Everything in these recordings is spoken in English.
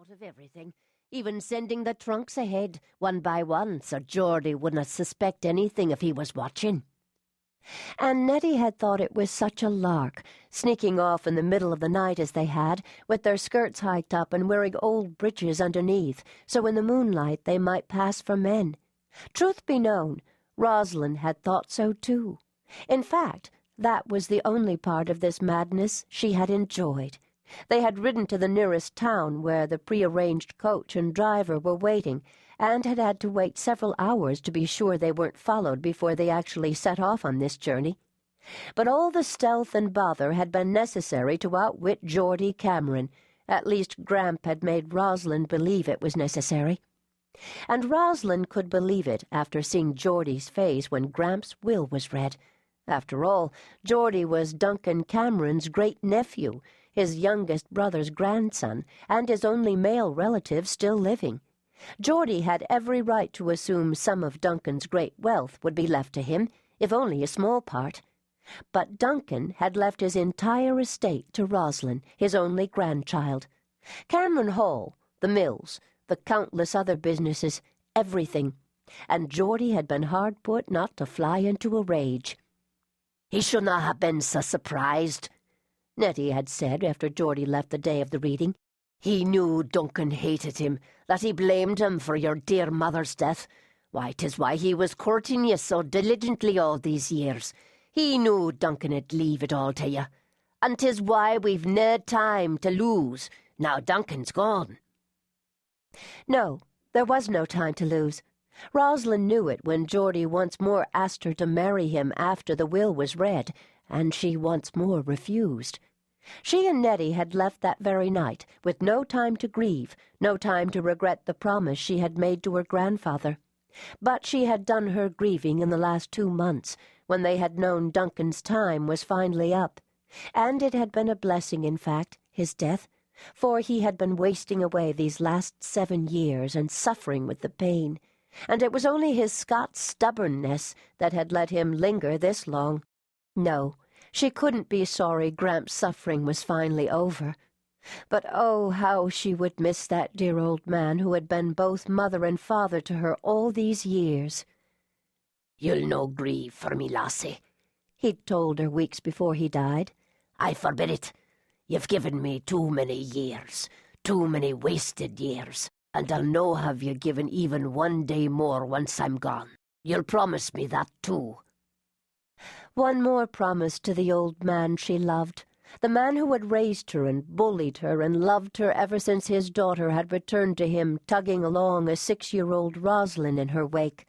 thought of everything, even sending the trunks ahead, one by one, so Geordie wouldn't suspect anything if he was watching. And Nettie had thought it was such a lark, sneaking off in the middle of the night as they had, with their skirts hiked up and wearing old breeches underneath, so in the moonlight they might pass for men. Truth be known, Roslynn had thought so too. In fact, that was the only part of this madness she had enjoyed. They had ridden to the nearest town where the prearranged coach and driver were waiting, and had to wait several hours to be sure they weren't followed before they actually set off on this journey. But all the stealth and bother had been necessary to outwit Geordie Cameron. At least Gramp had made Roslynn believe it was necessary. And Roslynn could believe it after seeing Geordie's face when Gramp's will was read. After all, Geordie was Duncan Cameron's great-nephew, his youngest brother's grandson, and his only male relative still living. Geordie had every right to assume some of Duncan's great wealth would be left to him, if only a small part. But Duncan had left his entire estate to Roslynn, his only grandchild. Cameron Hall, the mills, the countless other businesses, everything. And Geordie had been hard put not to fly into a rage. "He should not have been so surprised," Nettie had said after Geordie left the day of the reading. "He knew Duncan hated him, that he blamed him for your dear mother's death. Why, 'tis why he was courting you so diligently all these years. He knew Duncan'd leave it all to you. And 'tis why we've no time to lose, now Duncan's gone." No, there was no time to lose. Roslynn knew it when Geordie once more asked her to marry him after the will was read, and she once more refused. She and Nettie had left that very night, with no time to grieve, no time to regret the promise she had made to her grandfather. But she had done her grieving in the last 2 months, when they had known Duncan's time was finally up. And it had been a blessing, in fact, his death, for he had been wasting away these last 7 years and suffering with the pain. And it was only his Scots stubbornness that had let him linger this long. No, she couldn't be sorry Gramp's suffering was finally over. But oh, how she would miss that dear old man who had been both mother and father to her all these years. "You'll no grieve for me, lassie," he'd told her weeks before he died. "I forbid it. You've given me too many years, too many wasted years, and I'll no have you given even 1 day more once I'm gone. You'll promise me that too." One more promise to the old man she loved, the man who had raised her and bullied her and loved her ever since his daughter had returned to him tugging along a 6-year-old Roslynn in her wake.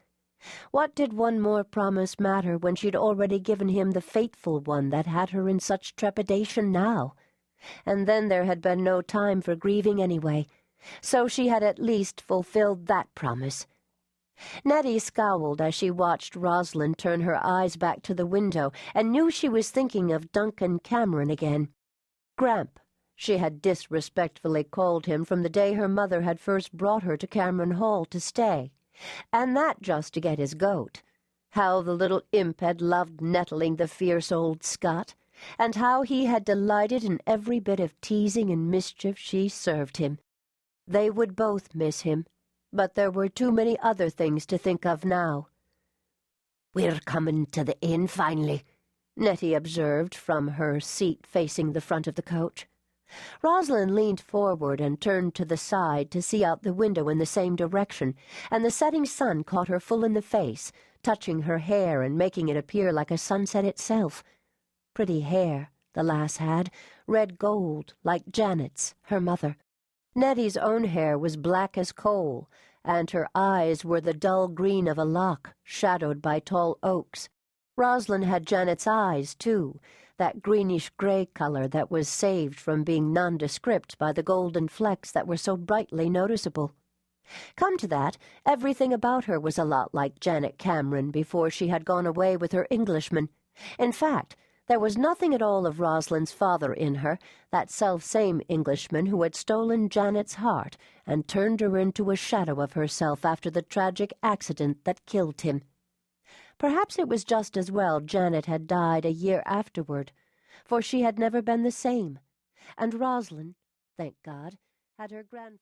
What did one more promise matter when she'd already given him the fateful one that had her in such trepidation now? And then there had been no time for grieving anyway, so she had at least fulfilled that promise. Nettie scowled as she watched Roslynn turn her eyes back to the window and knew she was thinking of Duncan Cameron again. Gramp, she had disrespectfully called him from the day her mother had first brought her to Cameron Hall to stay, and that just to get his goat. How the little imp had loved nettling the fierce old Scot, and how he had delighted in every bit of teasing and mischief she served him. They would both miss him, but there were too many other things to think of now. "We're coming to the inn finally," Nettie observed from her seat facing the front of the coach. Roslynn leaned forward and turned to the side to see out the window in the same direction, and the setting sun caught her full in the face, touching her hair and making it appear like a sunset itself. Pretty hair, the lass had, red gold, like Janet's, her mother. Nettie's own hair was black as coal, and her eyes were the dull green of a loch, shadowed by tall oaks. Roslynn had Janet's eyes, too, that greenish-grey colour that was saved from being nondescript by the golden flecks that were so brightly noticeable. Come to that, everything about her was a lot like Janet Cameron before she had gone away with her Englishman. In fact, there was nothing at all of Roslynn's father in her, that self-same Englishman who had stolen Janet's heart and turned her into a shadow of herself after the tragic accident that killed him. Perhaps it was just as well Janet had died a year afterward, for she had never been the same, and Roslynn, thank God, had her grandfather.